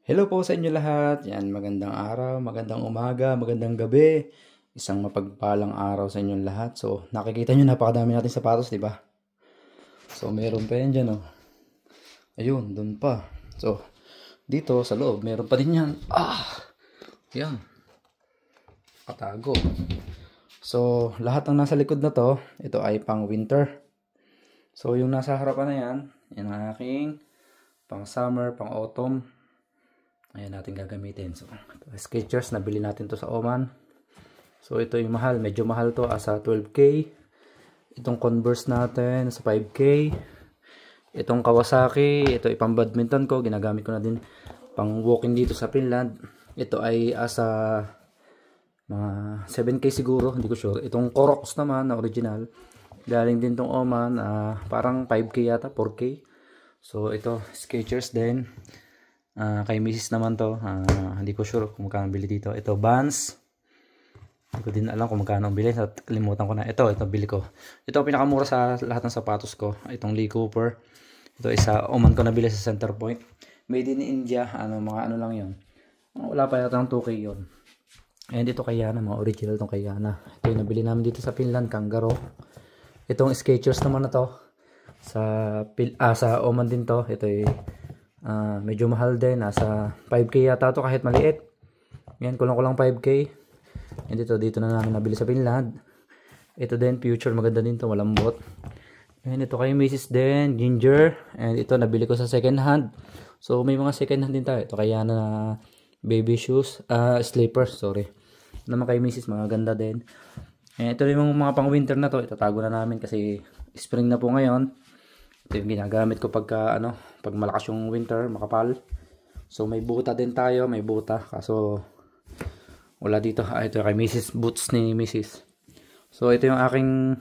Hello po sa inyo lahat. Yan, magandang araw, magandang umaga, magandang gabi. Isang mapagpalang araw sa inyong lahat. So, nakikita nyo napakadami natin sapatos, di ba? So, meron pa yan dyan, oh. Ayun, dun pa. So, dito sa loob, meron pa din yan. Yan. Katago. So, lahat ng nasa likod na to, ito ay pang winter. So, yung nasa harapan na yan, yan ang aking pang summer, pang autumn. Ayan natin gagamitin. So, Skechers, nabili natin to sa Oman. So, ito yung mahal. Medyo mahal to. Asa 12K. Itong Converse natin sa 5K. Itong Kawasaki. Ito ipang badminton ko. Ginagamit ko na din pang walking dito sa Finland. Ito ay asa mga 7K siguro. Hindi ko sure. Itong Koroks naman na original. Galing din tong Oman. Parang 5K yata. 4K. So, ito Skechers din. Kay Mrs. naman to, hindi ko sure kung magkano bili dito. Ito, Vans. Hindi ko din alam kung magkano ang bili. Kalimutan ko na. Ito bili ko. Ito pinakamura sa lahat ng sapatos ko. Itong Lee Cooper. Ito isa, Oman ko nabili sa Center Point. Made in India. Mga ano lang yun. Wala pa yata ng 2K yun. And ito Kayana, mga original tong Kayana. Ito yung nabili namin dito sa Finland, Kangaroo. Itong Skechers naman na to. Sa Oman din to. Ito medyo mahal din, nasa 5K yata to kahit maliit. Yan, kulang 5K. And dito na namin nabili sa Finland. Ito din, Future, maganda din to, malambot. And ito kay Mrs. din, Ginger. And ito nabili ko sa second hand. So may mga second hand din tayo. Ito kaya na baby shoes, slippers, sorry. Naman kay Mrs. mga ganda din. And ito yung mga pang winter na to, itatago na namin kasi spring na po ngayon. Ito yung ginagamit ko pag malakas yung winter, makapal. So may buta din tayo, may buta. Kaso wala dito. Ito kay Mrs. Boots ni Mrs. So ito yung aking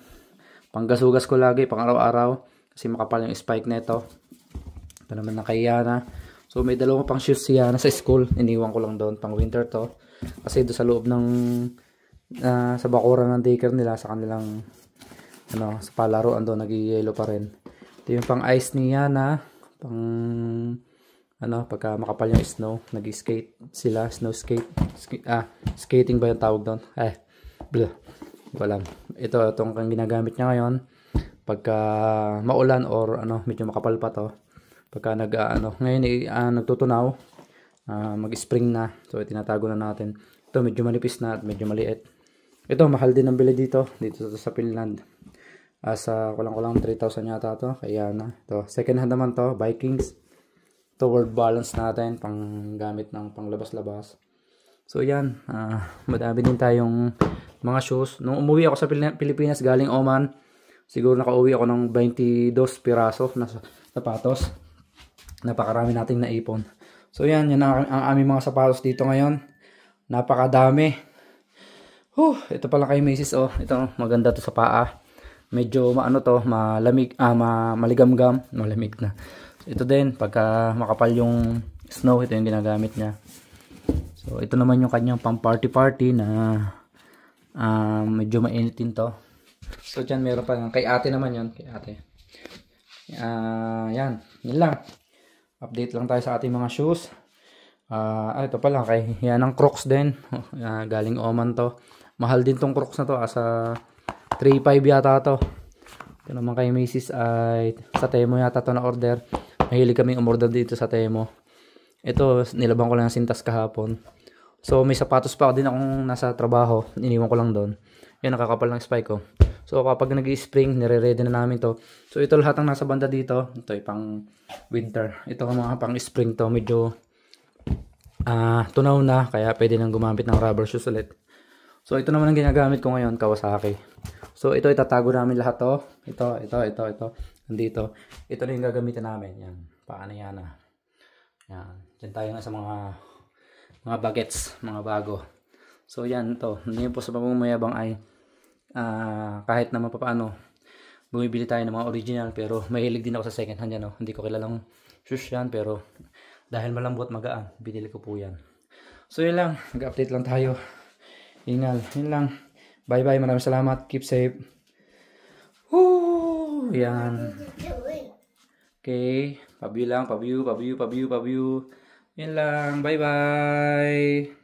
panggasugas ko lagi, pang araw-araw. Kasi makapal yung spike nito. Ito naman na kay Yana. So may dalawang pang shoes si Yana sa school. Iniwan ko lang doon, pang winter to. Kasi doon sa loob ng sa bakuran ng daycare nila, sa kanilang sa palaruan doon, nag-yellow pa rin. Ito yung pang ice ni Yana, pang pagka makapal yung snow, nag-skate sila, snow skate. Skating ba yung tawag doon? Wala. Itong ginagamit niya ngayon pagka maulan or medyo makapal pa to. Pagka ngayon nagtutunaw, mag-spring na. So tinatago na natin. Ito medyo manipis na at medyo maliit. Ito mahal din ang bili dito sa Finland. Kulang 3,000 yata to. Kaya to. Second hand naman to, Vikings. To word balance natin, pang gamit ng panglabas-labas. So yan, madami din tayong mga shoes. Nung umuwi ako sa Pilipinas galing Oman, siguro nakauwi ako ng 22 piraso na sapatos. Napakarami nating naipon. So yan ang aming mga sapatos dito ngayon. Napakadami. Ito pala kay Mrs. Ito maganda to sa paa. Medyo malamig, maligamgam, malamig na. Ito din, pagka makapal yung snow, ito yung ginagamit niya. So, ito naman yung kanyang pang party na medyo mainitin to. So, dyan meron pa kay ate naman yun, kay ate. Yan lang. Update lang tayo sa ating mga shoes. Ito pala, yan ang Crocs din. Galing Oman to. Mahal din tong Crocs na to, 3.5 yata to. Ito naman kay Mrs. ay sa Temo yata to na order. Mahilig kaming umorder dito sa Temo. Ito, nilabang ko lang ang sintas kahapon. So may sapatos pa din akong nasa trabaho. Iniwan ko lang doon. Yan, nakakapal ng spike ko. So kapag nag-i-spring, nire-ready na namin to. So ito lahat ng nasa banda dito. Ito ay pang winter. Ito ang mga pang spring to. Medyo tunaw na. Kaya pwede nang gumamit ng rubber shoes ulit. So ito naman ang ginagamit ko ngayon, Kawasaki. So ito itatago namin lahat to. Ito. Nandito. Ito na yung gagamitin namin. Yan. Paano yan Yan. Diyan tayo nga sa mga bagets, mga bago. So yan to. Ngayon po sa pagmamayabang ay kahit naman paano bumibili tayo ng mga original, pero mahilig din ako sa second hand yan. Hindi ko kilalang shoes yan, pero dahil malambot, magaan, binili ko po yan. So yun lang. Nag-update lang tayo. Ingal. Yun lang. Bye bye. Maraming salamat. Keep safe. Yan. Okay. Pabio lang. Pabio. Yun lang. Bye-bye!